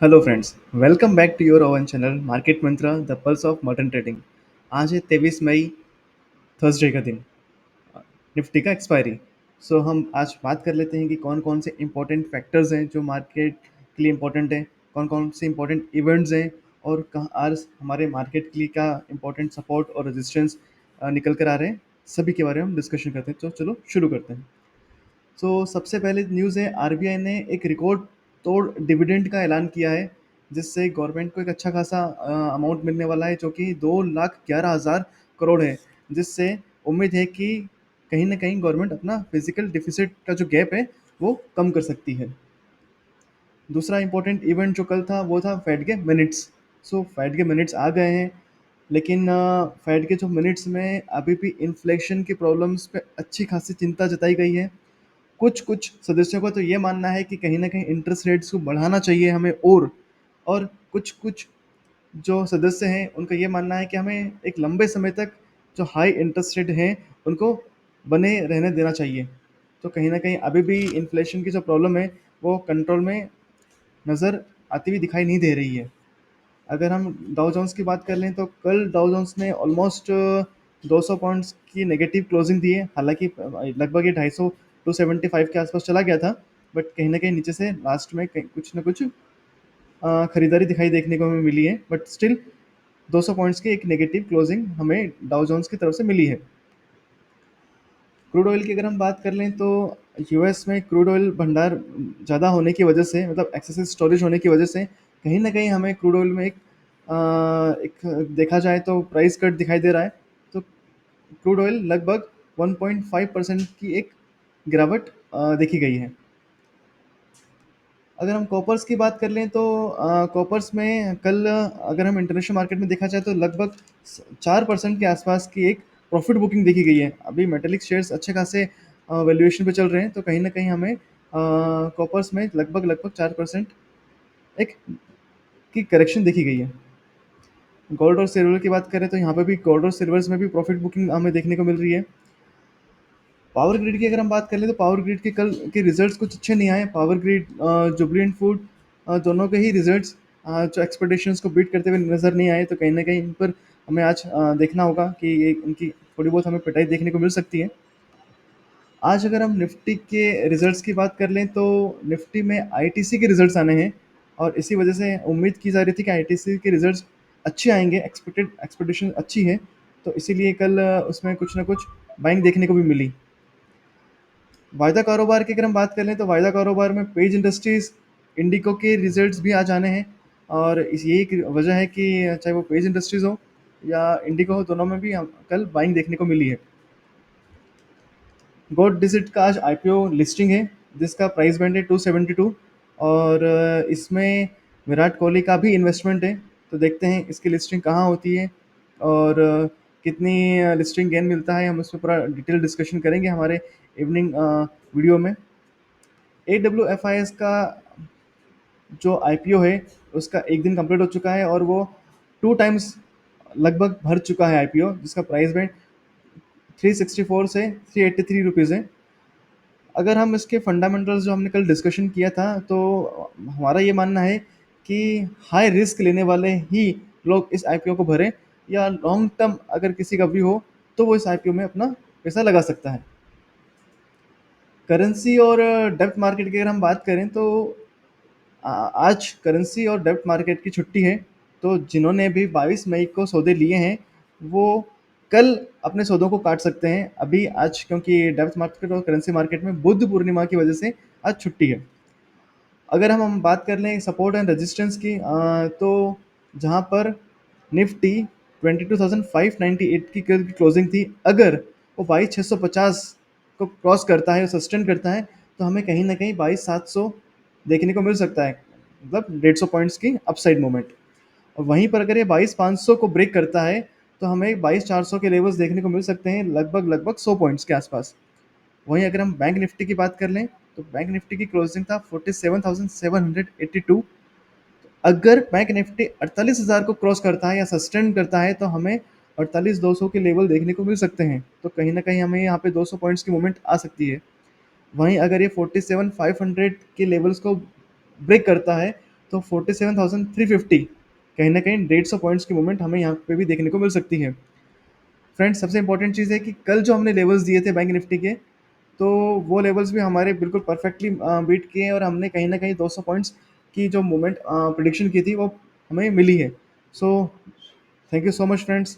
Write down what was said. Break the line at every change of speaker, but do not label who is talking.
Hello friends, welcome back to your own channel market mantra the pulse of modern trading. आज है 23 मई, Thursday का दिन, Nifty का expiry. सो हम आज बात कर लेते हैं कि कौन कौन से इंपॉर्टेंट फैक्टर्स हैं जो मार्केट के लिए इंपॉर्टेंट हैं, कौन कौन से इंपॉर्टेंट इवेंट्स हैं और कहाँ आज हमारे मार्केट के लिए क्या इंपॉर्टेंट सपोर्ट और रेजिस्टेंस निकल कर आ रहे हैं। सभी के बारे में हम डिस्कशन करते हैं, तो चलो शुरू करते हैं। सबसे पहले न्यूज़ है, आरबीआई ने एक रिकॉर्ड तोड़ डिविडेंड का ऐलान किया है, जिससे गवर्नमेंट को एक अच्छा खासा अमाउंट मिलने वाला है, जो कि 2,11,000 करोड़ है। जिससे उम्मीद है कि कहीं ना कहीं गवर्नमेंट अपना फिजिकल डिफिसिट का जो गैप है वो कम कर सकती है। दूसरा इंपॉर्टेंट इवेंट जो कल था वो था फेड के मिनट्स। फेड के मिनट्स आ गए हैं, लेकिन फेड के जो मिनट्स में अभी भी इन्फ्लेशन की प्रॉब्लम्स पे अच्छी खासी चिंता जताई गई है। कुछ कुछ सदस्यों का तो ये मानना है कि कहीं न कहीं इंटरेस्ट रेट्स को बढ़ाना चाहिए हमें, और कुछ कुछ जो सदस्य हैं उनका ये मानना है कि हमें एक लंबे समय तक जो हाई इंटरेस्ट रेट हैं उनको बने रहने देना चाहिए। तो कहीं न कहीं अभी भी इन्फ्लेशन की जो प्रॉब्लम है वो कंट्रोल में नज़र आती हुई दिखाई नहीं दे रही है। अगर हम डाउ जोन्स की बात कर लें तो कल डाउ जोन्स ने ऑलमोस्ट 200 पॉइंट्स की नेगेटिव क्लोजिंग दी है। हालाँकि लगभग ये 250 275 के आसपास चला गया था, बट कहीं न कहीं नीचे से लास्ट में कहीं कुछ न कुछ खरीदारी दिखाई देखने को हमें मिली है, बट स्टिल 200 पॉइंट्स की एक नेगेटिव क्लोजिंग हमें डाउ जोन्स की तरफ से मिली है। क्रूड ऑयल की अगर हम बात कर लें तो यूएस में क्रूड ऑयल भंडार ज़्यादा होने की वजह से, मतलब एक्सेसिव स्टोरेज होने की वजह से, कहीं न कहीं हमें क्रूड ऑयल में एक देखा जाए तो प्राइस कट दिखाई दे रहा है। तो क्रूड ऑयल लगभग 1.5% की एक गिरावट देखी गई है। अगर हम कॉपर्स की बात कर लें तो कॉपर्स में कल अगर हम इंटरनेशनल मार्केट में देखा जाए तो लगभग 4% के आसपास की एक प्रॉफिट बुकिंग देखी गई है। अभी मेटेलिक शेयर्स अच्छे खासे वैल्यूएशन पे चल रहे हैं, तो कहीं ना कहीं हमें कॉपर्स में लगभग लगभग 4% एक की करेक्शन देखी गई है। गोल्ड और सिल्वर की बात करें तो यहाँ पे भी गोल्ड और सिल्वर्स में भी प्रॉफिट बुकिंग हमें देखने को मिल रही है। पावर ग्रिड की अगर हम बात कर लें तो पावर ग्रिड के कल के रिजल्ट्स कुछ अच्छे नहीं आए। पावर ग्रिड, जुबली फूड, दोनों के ही रिजल्ट्स जो एक्सपेक्टेशंस को बीट करते हुए नज़र नहीं आए, तो कहीं ना कहीं इन पर हमें आज देखना होगा कि ये इनकी थोड़ी बहुत हमें पिटाई देखने को मिल सकती है। आज अगर हम निफ्टी के रिजल्ट्स की बात कर लें तो निफ्टी में आईटीसी के रिजल्ट्स आने हैं, और इसी वजह से उम्मीद की जा रही थी कि आईटीसी के रिजल्ट्स अच्छे आएंगे, एक्सपेक्टेशन अच्छी है, तो इसीलिए कल उसमें कुछ ना कुछ बाइंग देखने को भी मिली। वायदा कारोबार की अगर हम बात कर लें तो वायदा कारोबार में पेज इंडस्ट्रीज, इंडिको के रिजल्ट्स भी आज आने हैं, और इस यही एक वजह है कि चाहे वो पेज इंडस्ट्रीज हो या इंडिको हो, दोनों में भी हम कल बाइंग देखने को मिली है। गोड डिजिट का आज आईपीओ लिस्टिंग है, जिसका प्राइस बैंड है 272, और इसमें विराट कोहली का भी इन्वेस्टमेंट है। तो देखते हैं इसकी लिस्टिंग कहाँ होती है और कितनी लिस्टिंग गेन मिलता है। हम उस पर पूरा डिटेल डिस्कशन करेंगे हमारे इवनिंग वीडियो में। A W F I S का जो आईपीओ है उसका एक दिन कंप्लीट हो चुका है, और वो 2 टाइम्स लगभग भर चुका है आईपीओ, जिसका प्राइस बैंड 364 से 383 रुपीज़ है। अगर हम इसके फंडामेंटल्स जो हमने कल डिस्कशन किया था, तो हमारा ये मानना है कि हाई रिस्क लेने वाले ही लोग इस आईपीओ को भरें, या लॉन्ग टर्म अगर किसी का व्यू हो तो वो इस आईपीओ में अपना पैसा लगा सकता है। करेंसी और डेब्ट मार्केट की अगर हम बात करें तो आज करेंसी और डेब्ट मार्केट की छुट्टी है। तो जिन्होंने भी 22 मई को सौदे लिए हैं वो कल अपने सौदों को काट सकते हैं अभी आज, क्योंकि डेब्ट मार्केट और करेंसी मार्केट में बुध पूर्णिमा की वजह से आज छुट्टी है। अगर हम बात कर लें सपोर्ट एंड रेजिस्टेंस की, तो जहां पर निफ्टी 22,598 की कल की क्लोजिंग थी, अगर वो 22,650 को क्रॉस करता है, सस्टेन करता है, तो हमें कहीं ना कहीं 22,700 देखने को मिल सकता है, मतलब 150 पॉइंट्स की अपसाइड मूवमेंट। और वहीं पर अगर ये 22,500 को ब्रेक करता है तो हमें 22,400 के लेवल्स देखने को मिल सकते हैं, लगभग लगभग 100 पॉइंट्स के आसपास। वहीं अगर हम बैंक निफ्टी की बात कर लें तो बैंक निफ्टी की क्लोजिंग था 47,782। अगर बैंक निफ्टी 48,000 को क्रॉस करता है या सस्टेन करता है तो हमें 48,200 के लेवल देखने को मिल सकते हैं, तो कहीं ना कहीं हमें यहाँ पे 200 पॉइंट्स की मूवमेंट आ सकती है। वहीं अगर ये 47,500 के लेवल्स को ब्रेक करता है तो 47,350 कहीं न कहीं 150 पॉइंट्स की मूवमेंट हमें यहाँ पे भी देखने को मिल सकती है। फ्रेंड्स, सबसे इम्पोर्टेंट चीज़ है कि कल जो हमने लेवल्स दिए थे बैंक निफ्टी के, तो वो लेवल्स भी हमारे बिल्कुल परफेक्टली बीट किए हैं और हमने कहीं न कहीं 200 पॉइंट्स की जो मूवमेंट प्रेडिक्शन की थी वो हमें मिली है। So thank you so much friends.